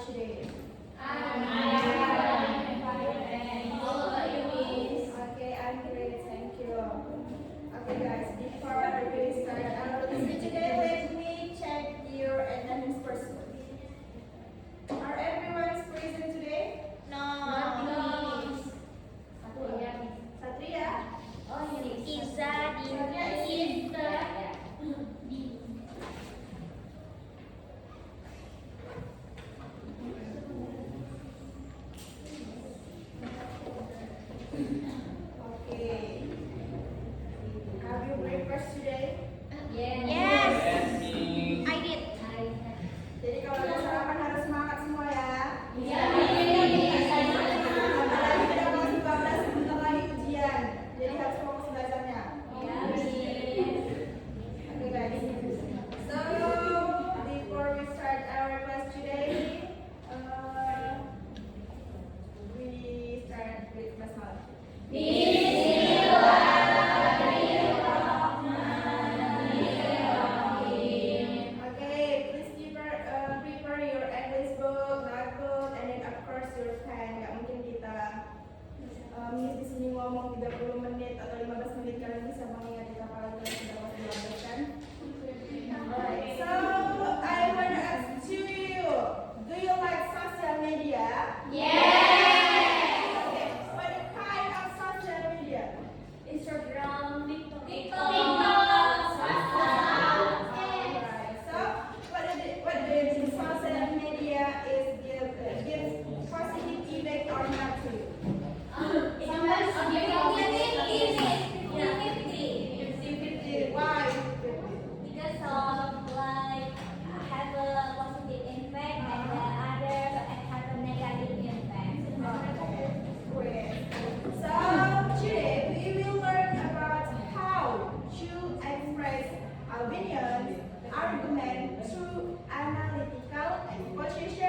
today? I'm Okay, I'm great, thank you. Okay guys, before we start our lesson today, let me check your attendance first. Are everyone present today? Satria? Okay. Have you breakfast today? Jadi kalau ada sarapan harus semangat semua ya. Apalagi kita mau 15 sebentar lagi ujian. Jadi harus fokus belajarnya. Okay guys. So before we start our class today, we start with basmalah. Okay, please prepare your English book, notebook, and then of course your pen. Gak mungkin kita Miss di sini ngomong 30 menit atau 15 menit, kalian bisa mengingat kita kalau kalian sudah mau belajar. Alright, so I wanna ask to you, do you like social media? Okay, what kind of social media? Alright, so what the social media is gives positive effect or not to you? Why? So today we will learn about how to express opinions, argument through analytical exposition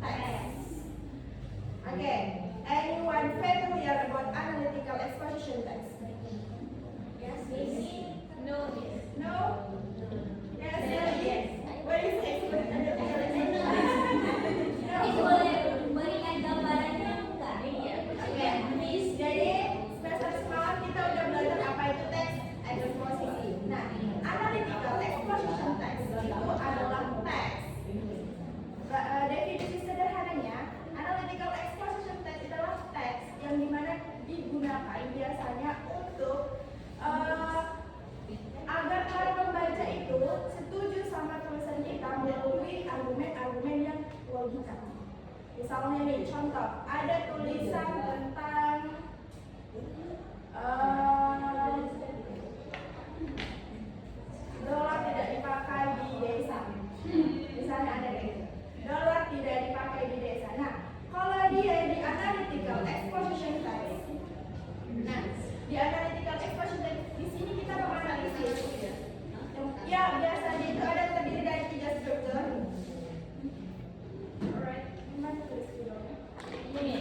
text. Okay, anyone familiar about analytical exposition text? No? Yes? What is analytical exposition text? No. Oke, jadi semester semalam kita udah belajar apa itu teks eksposisi. Nah, analytical exposition text itu adalah teks. Definisi sederhananya, analytical exposition text adalah teks yang dimana digunakan biasanya untuk agar para pembaca itu setuju sama tulisan kita melalui argumen-argumen yang logika. Misalnya nih, contoh, ada tulisan tentang dolar tidak dipakai di desa. Misalnya ada kayak gitu. Dolar tidak dipakai di desa. Nah, kalau dia di analytical exposition text, nah, di analytical exposition text di sini kita menganalisis. Ya, biasanya itu ada terdiri dari 3 struktur. Alright, gimana tulis videonya? Ini.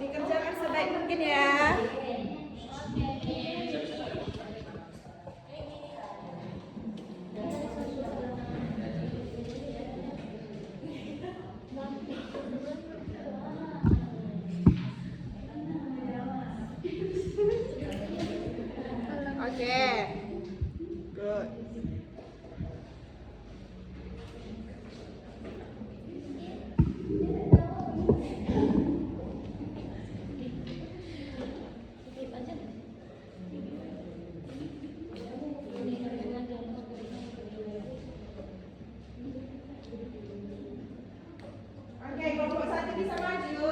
Dikerjakan sebaik mungkin ya. Oke. Good. Oke, kelompok satu bisa maju.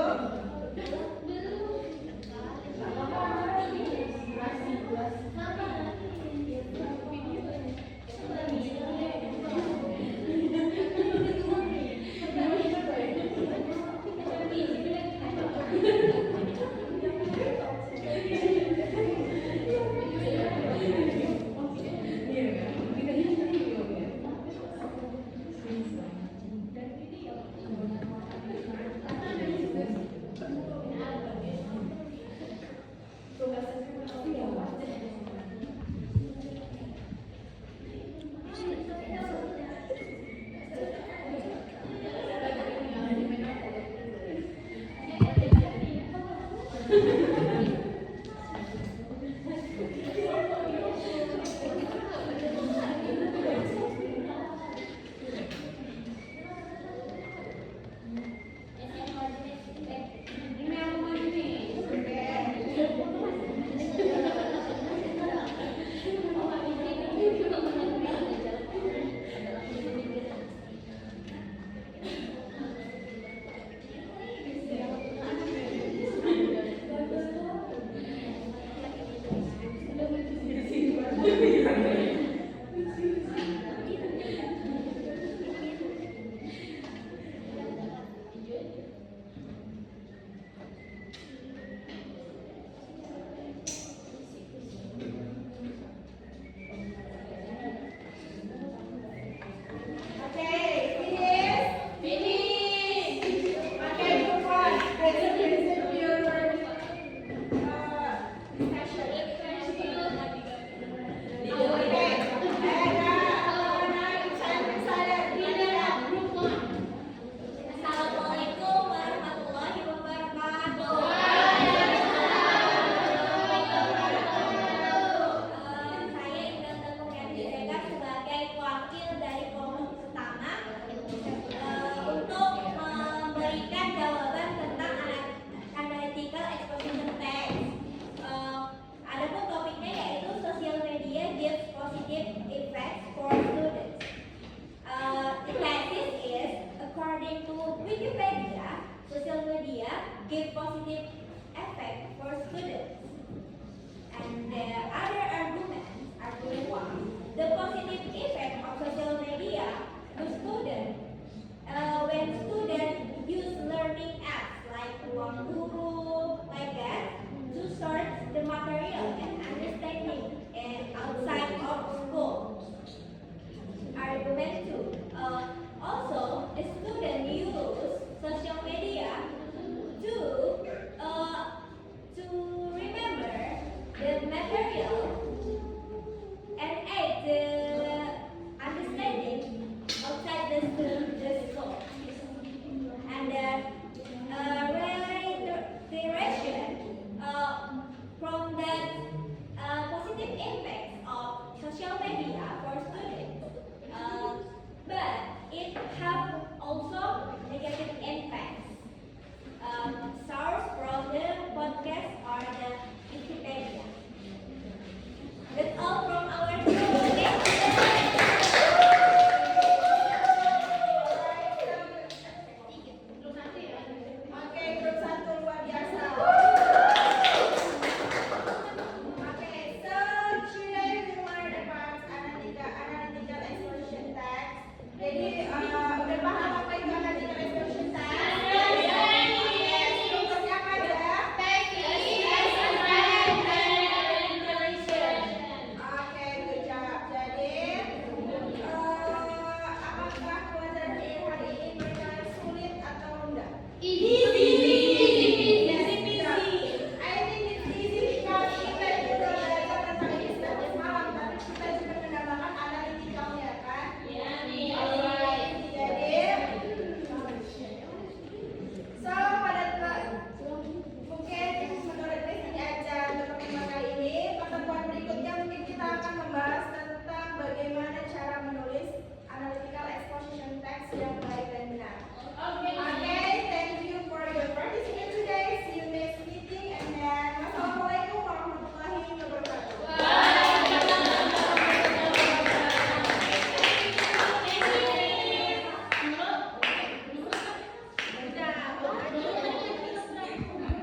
give positive effect for students. And the other argument one, the positive effect of social media to students